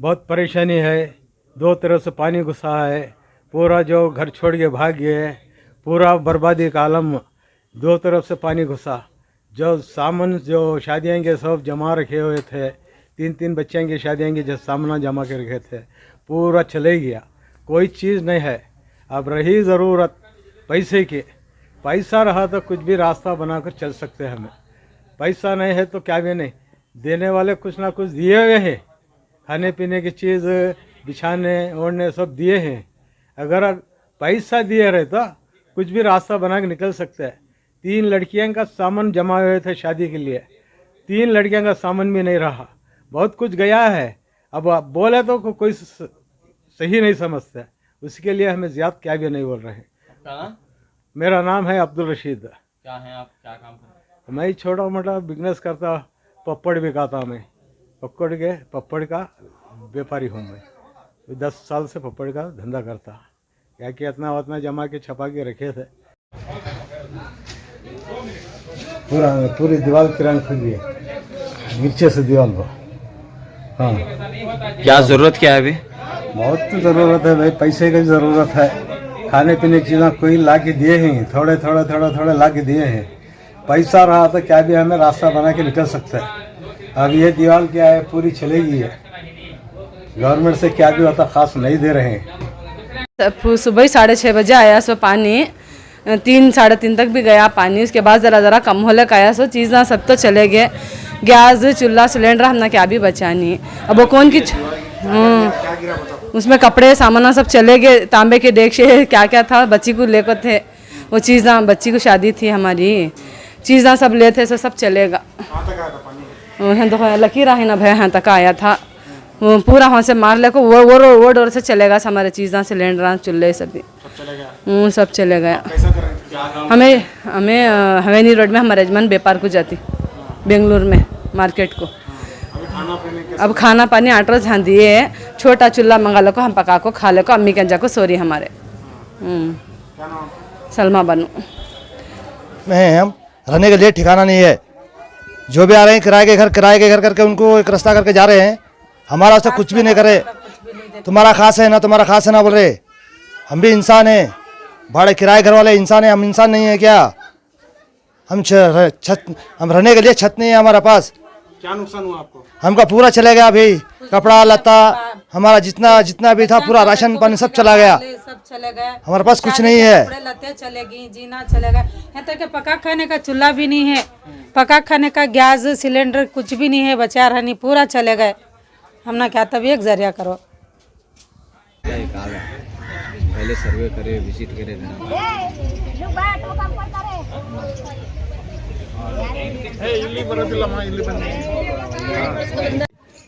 बहुत परेशानी है। दो तरफ से पानी घुसा है, पूरा जो घर छोड़ के भाग गए, पूरा बर्बादी का आलम। दो तरफ से पानी घुसा, जो सामान जो शादियाँ के सब जमा रखे हुए थे, 3-3 बच्चों की शादियाँ की जो सामान जमा के रखे थे, पूरा चले गया। कोई चीज़ नहीं है। अब रही ज़रूरत पैसे की, पैसा रहा तो कुछ भी रास्ता बनाकर चल सकते हैं। हमें पैसा नहीं है तो क्या भी नहीं, देने वाले कुछ ना कुछ दिए हुए हैं, खाने पीने की चीज़, बिछाने ओढ़ने सब दिए हैं। अगर पैसा दिए रहे तो कुछ भी रास्ता बना के निकल सकते हैं। 3 लड़कियों का सामान जमा हुए थे शादी के लिए, 3 लड़कियों का सामान भी नहीं रहा, बहुत कुछ गया है। अब बोले तो कोई सही नहीं समझता, उसके लिए हमें ज़्यादा क्या भी नहीं बोल रहे हैं। मेरा नाम है अब्दुल रशीद। क्या है आप, क्या काम करते हैं? मैं छोटा मोटा बिजनेस करता, पपड़ बिकाता। मैं पपड़ का व्यापारी हूँ। मैं 10 साल से पपड़ का धंधा करता। क्या कि इतना उतना जमा के छपा के रखे थे। पूरी दीवार किरान खुल गई नीचे से दीवार को। हाँ, क्या जरूरत क्या है अभी? बहुत ज़रूरत है भाई, पैसे की ज़रूरत है। खाने पीने की चीज़ें कोई ला के दिए हैं, थोड़े ला के दिए हैं। पैसा रहा तो क्या भी हमें रास्ता बना के निकल सकता है। अब ये दीवार क्या है, पूरी चलेगी है। गवर्नमेंट से क्या भी होता खास नहीं दे रहे हैं। सुबह 6:30 बजे आया सो पानी, 3-3:30 तक भी गया पानी। उसके बाद ज़रा कम होले का आया सो चीज़ ना सब तो चले गए। गैस चूल्हा सिलेंडर हमने क्या भी बचा नहीं। अब वो कौन की उसमें कपड़े सामान सब चले गए। तांबे के डेगशे क्या क्या था बच्ची को लेकर थे, वो चीज़ ना बच्ची को शादी थी हमारी, चीज़ ना सब ले थे सो सब चलेगा। तो लकीर है ना भाई, यहाँ तक आया था। वो पूरा वहाँ से मार ले को वो डोर से चलेगा। हमारे चीज़ सिलेंडर चूल्हे सभी सब चले गया। हमें हवेली रोड में हमारे यजमान व्यापार को जाती, बेंगलुरु में मार्केट को। अब खाना पानी आटर ध्यान दिए, छोटा चूल्हा मंगा लो को हम पका को खा ले को। अम्मी के को सोरी हमारे सलमा बनू में हम रहने के लिए ठिकाना नहीं है। जो भी आ रहे हैं किराए के घर करके उनको एक रास्ता करके जा रहे हैं। हमारा उससे कुछ भी नहीं करे। तुम्हारा खास है ना बोल रहे। हम भी इंसान हैं, भाड़े किराए घर वाले इंसान हैं, हम इंसान नहीं है क्या? हम रहने के लिए छत नहीं है हमारे पास। क्या नुकसान हुआ आपको? हमका पूरा चला गया भाई, कपड़ा लता हमारा जितना भी था, पूरा राशन पानी सब चला गया। सब चले गए, हमारे पास कुछ नहीं है। कपड़े लते चलेगी, जीना चले गए। यहाँ तक पका खाने का चूल्हा भी नहीं है, पका खाने का गैस सिलेंडर कुछ भी नहीं है, बचा रहनी पूरा चले गए। हमने क्या तब एक जरिया करो। पहले सर्वे करे, विजिट करे।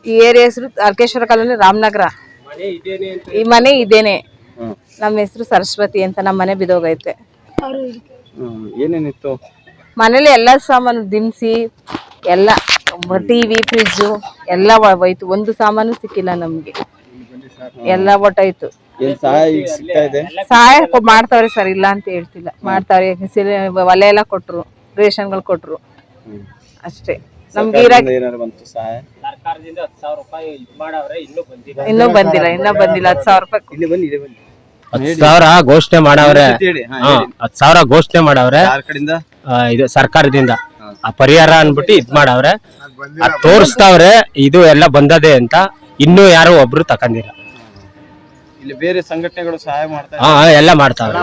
ಈ ಏರಿಯಾ ಹೆಸರು ಅರ್ಕೇಶ್ವರ ಕಾಲೋನಿ ರಾಮನಗರ. ಈ ಮನೆ ಇದೇನೆ. ನಮ್ಮ ಹೆಸರು ಸರಸ್ವತಿ ಅಂತ. ನಮ್ಮ ಮನೆ ಬಿದೋಗೈತೆ. ಏನೇನಿತ್ತು ಮನೇಲಿ ಎಲ್ಲ ಸಾಮಾನು ದಿನಸಿ ಎಲ್ಲ, ಟಿವಿ ಫ್ರಿಡ್ಜು ಎಲ್ಲ ಹೋಯ್ತು. ಒಂದು ಸಾಮಾನು ಸಿಕ್ಕಿಲ್ಲ ನಮ್ಗೆ, ಎಲ್ಲ ಒಟ್ಟಾಯ್ತು. ಸಹಾಯ ಮಾಡ್ತಾವ್ರೆ ಸರ್, ಇಲ್ಲ ಅಂತ ಹೇಳ್ತಿಲ್ಲ, ಮಾಡ್ತಾವ್ರೆ. ಒಲೆ ಎಲ್ಲ ಕೊಟ್ರು, ರೇಷನ್ಗಳು ಕೊಟ್ರು ಅಷ್ಟೇ. ನಮ್ಗೆ ಇನ್ನೂ ಬಂದಿಲ್ಲ 10,000 ರೂಪಾಯಿ. 10,000 ಘೋಷಣೆ ಮಾಡವ್ರೆ. 10,000 ಘೋಷಣೆ ಮಾಡವ್ರೆ ಇದು ಸರ್ಕಾರದಿಂದ. ಆ ಪರಿಹಾರ ಅನ್ಬಿಟ್ಟು ಇದ್ ಮಾಡವ್ರೆ, ಅದ್ ತೋರಿಸ್ತಾವ್ರೆ ಇದು ಎಲ್ಲ ಬಂದದೆ ಅಂತ. ಇನ್ನೂ ಯಾರು ಒಬ್ರು ತಕೊಂಡಿಲ್ಲ. ಇಲ್ಲಿ ಬೇರೆ ಸಂಘಟನೆಗಳು ಸಹಾಯ ಮಾಡ್ತಾರೆ. ಎಲ್ಲ ಮಾಡ್ತಾವ್ರೆ.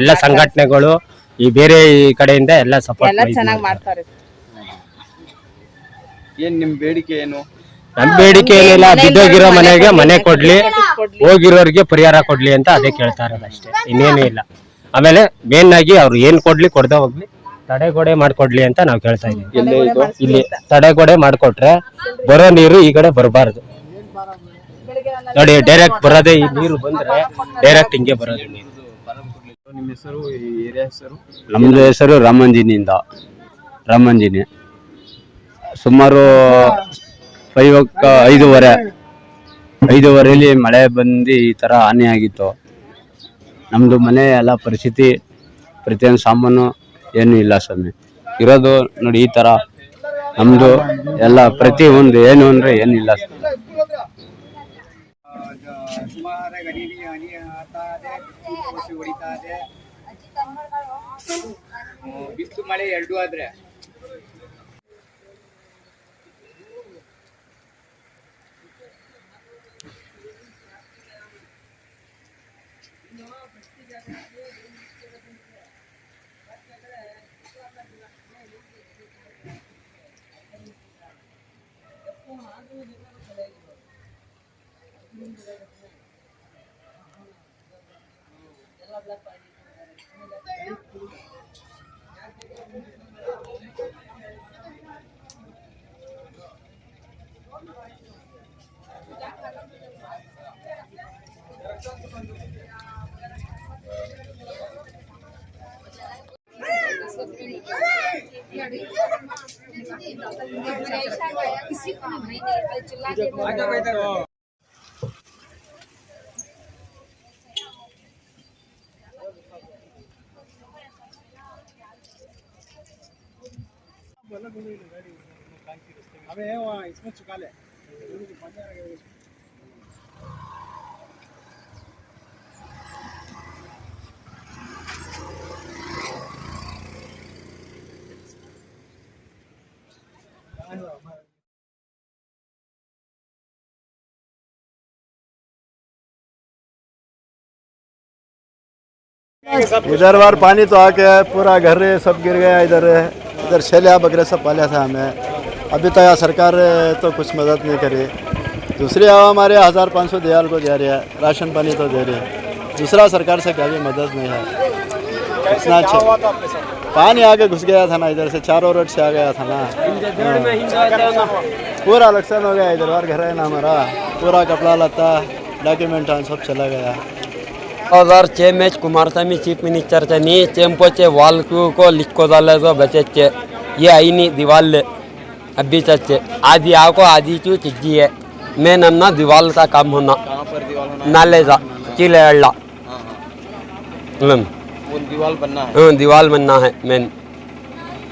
ಎಲ್ಲ ಸಂಘಟನೆಗಳು ಈ ಬೇರೆ ಈ ಕಡೆಯಿಂದ ಎಲ್ಲ ಸಪೋರ್ಟ್ ಚೆನ್ನಾಗಿ ಮಾಡ್ತಾರೆ. ಏನ್ ನಿಮ್ ಬೇಡಿಕೆ ಏನು? ನಮ್ ಬೇಡಿಕೆ ಏನಿಲ್ಲ, ಬಿದ್ದೋಗಿರೋ ಮನೆಗೆ ಮನೆ ಕೊಡ್ಲಿ, ಹೋಗಿರೋರಿಗೆ ಪರಿಹಾರ ಕೊಡ್ಲಿ ಅಂತ ಅದೇ ಕೇಳ್ತಾ ಇರೋದು ಅಷ್ಟೇ, ಇನ್ನೇನು ಇಲ್ಲ. ಆಮೇಲೆ ಮೇನ್ ಆಗಿ ಅವ್ರು ಏನ್ ಕೊಡ್ಲಿ ಕೊಡ್ದೆ ಹೋಗ್ಲಿ, ತಡೆಗೋಡೆ ಮಾಡ್ಕೊಡ್ಲಿ ಅಂತ ನಾವ್ ಕೇಳ್ತಾ ಇದೀವಿ. ಇಲ್ಲಿ ತಡೆಗೋಡೆ ಮಾಡ್ಕೊಟ್ರೆ ಬರೋ ನೀರು ಈ ಕಡೆ ಬರಬಾರ್ದು ನೋಡಿ. ಡೈರೆಕ್ಟ್ ಬರೋದೇ, ಈ ನೀರು ಬಂದ್ರೆ ಡೈರೆಕ್ಟ್ ಹಿಂಗೆ ಬರೋದು ನೀರು. ನಿಮ್ಮ ಹೆಸರು, ಏರಿಯಾ ಹೆಸರು? ನಮ್ದು ಹೆಸರು ರಾಮಂಜಿನಿ. ಸುಮಾರು 5:30 ಮಳೆ ಬಂದು ಈ ತರ ಹಾನಿ ಆಗಿತ್ತು. ನಮ್ದು ಮನೆ ಎಲ್ಲ ಪರಿಸ್ಥಿತಿ, ಪ್ರತಿಯೊಂದು ಸಾಮಾನು ಏನು ಇಲ್ಲ ಸ್ವಾಮಿ. ಇರೋದು ನೋಡಿ ಈ ತರ ನಮ್ದು ಎಲ್ಲ ಪ್ರತಿ ಒಂದು ಏನು ಅಂದ್ರೆ ಏನಿಲ್ಲ. ಸುಮಾರು ಗಡಿಗೆ ಹನಿ ಆಗ್ತಾ ಇದೆ, ಬಿಸಿಲು ಹೊಡಿತಾ ಇದೆ. ಬಿಸಿಲು ಮಳೆ ಎರಡು ಆದ್ರೆ इसमें चुका ले इधर बार पानी तो आके पूरा घर सब गिर गया। इधर छेलिया बकरे सब पाला था हमें। अभी तक सरकार तो कुछ मदद नहीं करी। दूसरी हवा हमारे 1500 दयाल को दे रही है, राशन पानी तो दे रही है। दूसरा सरकार से क्या भी मदद नहीं है। इतना अच्छा पानी आके घुस गया था ना, इधर से चारों रोड से आ गया था ना, पूरा नुकसान हो गया। इधर बार घर है ना हमारा, पूरा कपड़ा लत्ता डॉक्यूमेंट सब चला गया। 2006 में कुमारस्वामी चीफ मिनिस्टर थे नी चेंपोचे वाल को लिखो डाले तो बचे ये आई नहीं दीवाल अभी चचे आदि आको आदि चू चिज्जी है। मैं नन्ना दीवाल का काम होना नाले जा चिले अल्ला दीवार बनना है। दीवाल बनना है। मैं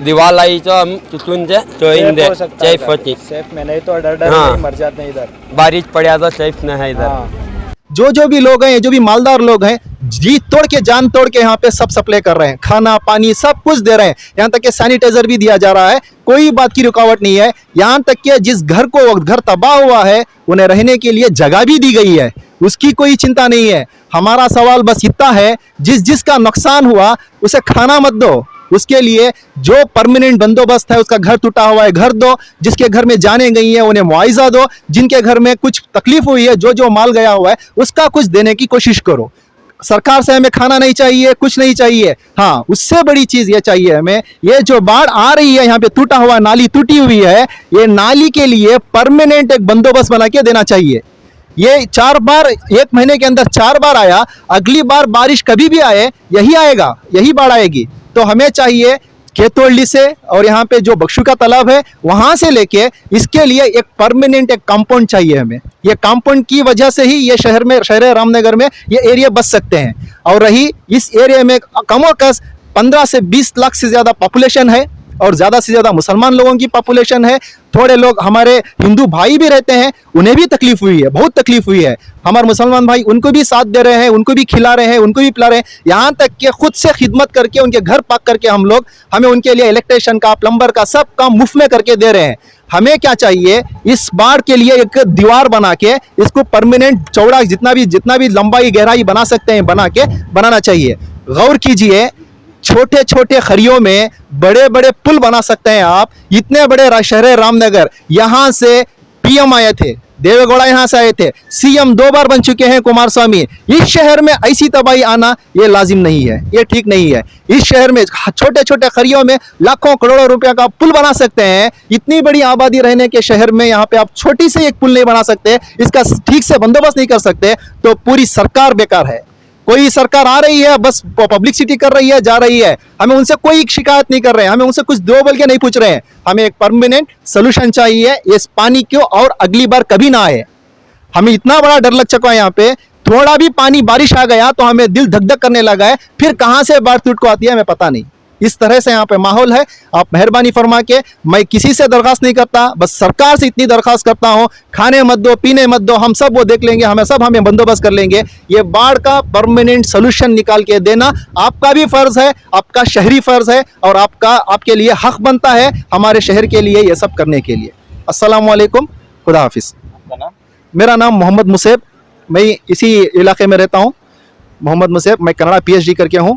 दीवाल आई तो हम चुचुन से चोइन दे सेफ होती सेफ में नहीं तो डर हाँ। मर जाते हैं इधर। बारिश पड़ा तो सेफ नहीं है इधर। जो भी लोग हैं, जो भी मालदार लोग हैं, जी तोड़ के जान तोड़ के यहाँ पे सब सप्लाई कर रहे हैं। खाना पानी सब कुछ दे रहे हैं, यहाँ तक कि सैनिटाइजर भी दिया जा रहा है। कोई बात की रुकावट नहीं है। यहाँ तक कि जिस घर को घर तबाह हुआ है उन्हें रहने के लिए जगह भी दी गई है, उसकी कोई चिंता नहीं है। हमारा सवाल बस इतना है, जिसका नुकसान हुआ उसे खाना मत दो, उसके लिए जो परमानेंट बंदोबस्त है, उसका घर टूटा हुआ है घर दो, जिसके घर में जाने गई है उन्हें मुआवजा दो, जिनके घर में कुछ तकलीफ हुई है, जो माल गया हुआ है उसका कुछ देने की कोशिश करो। सरकार से हमें खाना नहीं चाहिए, कुछ नहीं चाहिए। हाँ, उससे बड़ी चीज ये चाहिए हमें, ये जो बाढ़ आ रही है, यहाँ पे टूटा हुआ नाली टूटी हुई है, ये नाली के लिए परमानेंट एक बंदोबस्त बना के देना चाहिए। ये 4 बार 1 महीने के अंदर 4 बार आया, अगली बार बारिश कभी भी आए यही आएगा, यही बाढ़ आएगी। तो हमें चाहिए खेतोड़ली से और यहाँ पे जो बख्शू का तालाब है वहां से लेके इसके लिए एक परमानेंट एक कंपाउंड चाहिए हमें। ये कंपाउंड की वजह से ही ये शहर रामनगर में ये एरिया बच सकते हैं। और रही इस एरिया में कमोकस 15 से 20 लाख से ज़्यादा पॉपुलेशन है और ज़्यादा से ज़्यादा मुसलमान लोगों की पॉपुलेशन है। थोड़े लोग हमारे हिंदू भाई भी रहते हैं, उन्हें भी तकलीफ हुई है, बहुत तकलीफ हुई है। हमारे मुसलमान भाई उनको भी साथ दे रहे हैं, उनको भी खिला रहे हैं, उनको भी पिला रहे हैं। यहाँ तक कि खुद से खिदमत करके उनके घर पाक करके हमें उनके लिए इलेक्ट्रिशियन का, प्लम्बर का सब काम मुफ्त में करके दे रहे हैं। हमें क्या चाहिए, इस बाढ़ के लिए एक दीवार बना के इसको परमानेंट चौड़ा जितना भी लंबाई गहराई बना सकते हैं बनाना चाहिए। गौर कीजिए, छोटे छोटे खरियों में बड़े बड़े पुल बना सकते हैं आप। इतने बड़े शहर रामनगर, यहाँ से पीएम आए थे, देवेगौड़ा यहाँ से आए थे, सीएम 2 बार बन चुके हैं कुमारस्वामी। इस शहर में ऐसी तबाही आना ये लाजिम नहीं है, ये ठीक नहीं है। इस शहर में छोटे छोटे खरियों में लाखों करोड़ों रुपया का पुल बना सकते हैं। इतनी बड़ी आबादी रहने के शहर में यहाँ पे आप छोटी से एक पुल नहीं बना सकते, इसका ठीक से बंदोबस्त नहीं कर सकते, तो पूरी सरकार बेकार है। कोई सरकार आ रही है बस पब्लिसिटी कर रही है, जा रही है, हमें उनसे कोई शिकायत नहीं कर रहे हैं, हमें उनसे कुछ दो बोल के नहीं पूछ रहे हैं। हमें एक परमानेंट सोल्यूशन चाहिए इस पानी को, और अगली बार कभी ना आए। हमें इतना बड़ा डर लग चुका है यहाँ पे, थोड़ा भी पानी बारिश आ गया तो हमें दिल धक धक करने लगा है। फिर कहाँ से बाढ़ टूट को आती है हमें पता नहीं। इस तरह से यहाँ पे माहौल है। आप मेहरबानी फरमा के, मैं किसी से दरखास्त नहीं करता, बस सरकार से इतनी दरखास्त करता हूँ, खाने मत दो, पीने मत दो, हम सब वो देख लेंगे, हमें बंदोबस्त कर लेंगे। ये बाढ़ का परमानेंट सोल्यूशन निकाल के देना आपका भी फर्ज है, आपका शहरी फर्ज है, और आपके लिए हक बनता है हमारे शहर के लिए ये सब करने के लिए। अस्सलाम वालेकुम, खुदा हाफिज। मेरा नाम मोहम्मद मुसेब, मैं इसी इलाके में रहता हूँ। मोहम्मद मुसेब, मैं कनाडा PhD करके हूँ।